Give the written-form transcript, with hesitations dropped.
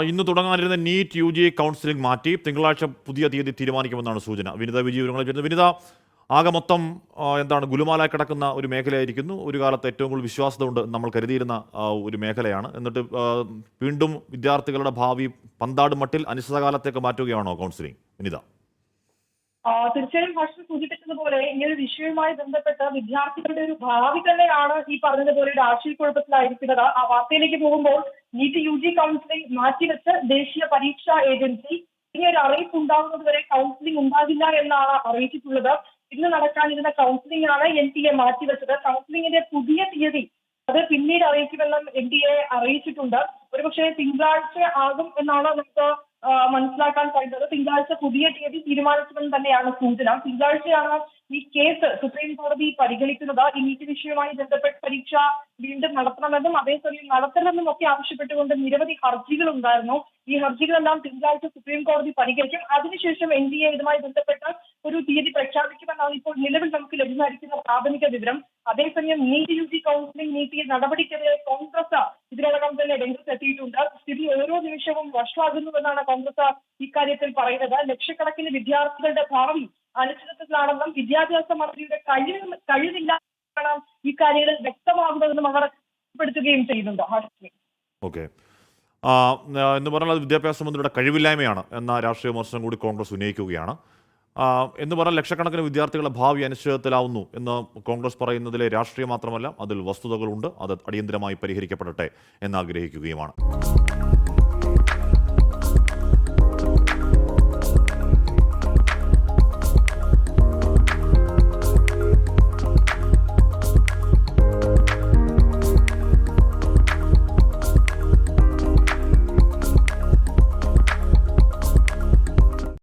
ഇന്ന് തുടങ്ങാനിരുന്ന NEET UG counselling മാറ്റി തിങ്കളാഴ്ച പുതിയ തീയതി തീരുമാനിക്കുമെന്നാണ് സൂചന. വിനിത വിജി വിവരങ്ങൾ ചേരുന്നത്. വിനിത, ആകെ മൊത്തം എന്താണ് ഗുലുമാലായി കിടക്കുന്ന ഒരു മേഖലയായിരിക്കുന്നു. ഒരു കാലത്ത് ഏറ്റവും കൂടുതൽ വിശ്വാസ്യത ഉണ്ട് നമ്മൾ കരുതിയിരുന്ന ഒരു മേഖലയാണ്. എന്നിട്ട് വീണ്ടും വിദ്യാർത്ഥികളുടെ ഭാവി പന്താടും മട്ടിൽ അനിശ്ചിതകാലത്തേക്ക് മാറ്റുകയാണോ കൗൺസിലിംഗ്? വിനിത, തീർച്ചയായും ഹർഷൻ സൂചിപ്പിച്ചതുപോലെ ഈ ഒരു വിഷയവുമായി ബന്ധപ്പെട്ട് വിദ്യാർത്ഥികളുടെ ഒരു ഭാവി തന്നെയാണ് ഈ പറഞ്ഞതുപോലെ ഒരു ആശയക്കുഴപ്പത്തിലായിരിക്കുന്നത്. ആ വാർത്തയിലേക്ക് പോകുമ്പോൾ നീറ്റ് UG കൗൺസിലിംഗ് മാറ്റിവെച്ച് ദേശീയ പരീക്ഷാ ഏജൻസി ഇനി ഒരു അറിയിപ്പ് ഉണ്ടാകുന്നതുവരെ കൗൺസിലിംഗ് ഉണ്ടാകില്ല എന്നാണ് അറിയിച്ചിട്ടുള്ളത്. ഇന്ന് നടക്കാനിരുന്ന കൗൺസിലിംഗ് ആണ് NTA മാറ്റിവെച്ചത്. കൗൺസിലിംഗിന്റെ പുതിയ തീയതി അത് പിന്നീട് അറിയിക്കുമെന്നും NTA അറിയിച്ചിട്ടുണ്ട്. ഒരുപക്ഷെ തിങ്കളാഴ്ച ആകും എന്നാണ് നമുക്ക് മനസ്സിലാക്കാൻ കഴിയുന്നത്. തിങ്കളാഴ്ച പുതിയ തീയതി തീരുമാനിക്കുമെന്ന് തന്നെയാണ് സൂചന. തിങ്കളാഴ്ചയാണ് ഈ കേസ് സുപ്രീം കോടതി പരിഗണിക്കുന്നത്. ഈ നീറ്റ് വിഷയവുമായി ബന്ധപ്പെട്ട് പരീക്ഷ വീണ്ടും നടത്തണമെന്നും അതേസമയം നടത്തണമെന്നും ഒക്കെ ആവശ്യപ്പെട്ടുകൊണ്ട് നിരവധി ഹർജികൾ ഉണ്ടായിരുന്നു. ഈ ഹർജികളെല്ലാം തിങ്കളാഴ്ച സുപ്രീം കോടതി പരിഗണിക്കും. അതിനുശേഷം NTA ഇതുമായി ബന്ധപ്പെട്ട് ഒരു തീയതി പ്രഖ്യാപിക്കുമെന്നാണ് ഇപ്പോൾ നിലവിൽ നമുക്ക് ലഭ്യമായിരിക്കുന്ന പ്രാഥമിക വിവരം. അതേസമയം നീറ്റ് UG കൗൺസിലിംഗ് നീട്ടിയ നടപടിക്കെതിരെ കോൺഗ്രസ് ഇതിനോടകം തന്നെ രംഗത്തെത്തിയിട്ടുണ്ട്. സ്ഥിതി ഓരോ നിമിഷവും വഷളാകുന്നുവെന്നാണ് കോൺഗ്രസ് ഇക്കാര്യത്തിൽ പറയുന്നത്. ലക്ഷക്കണക്കിന് വിദ്യാർത്ഥികളുടെ ഭാവി അനിശ്ചിതത്വത്തിലാണെന്നും വിദ്യാഭ്യാസ മന്ത്രിയുടെ കഴിവില്ല ഈ കാര്യങ്ങളിൽ വ്യക്തമാകുന്നതെന്നും അവർ ഉൾപ്പെടുത്തുകയും ചെയ്യുന്നുണ്ട്. ഓക്കെ, എന്ന് പറഞ്ഞാൽ വിദ്യാഭ്യാസ മന്ത്രിയുടെ കഴിവില്ലായ്മയാണ് എന്ന രാഷ്ട്രീയ വിമർശനം കൂടി കോൺഗ്രസ് ഉന്നയിക്കുകയാണ്. എന്ന് പറഞ്ഞാൽ ലക്ഷക്കണക്കിന് വിദ്യാർത്ഥികളുടെ ഭാവി അനിശ്ചിതത്തിലാവുന്നു എന്ന് കോൺഗ്രസ് പറയുന്നതിലെ രാഷ്ട്രീയം മാത്രമല്ല, അതിൽ വസ്തുതകളുണ്ട്. അത് അടിയന്തരമായി പരിഹരിക്കപ്പെടട്ടെ എന്നാഗ്രഹിക്കുകയുമാണ്.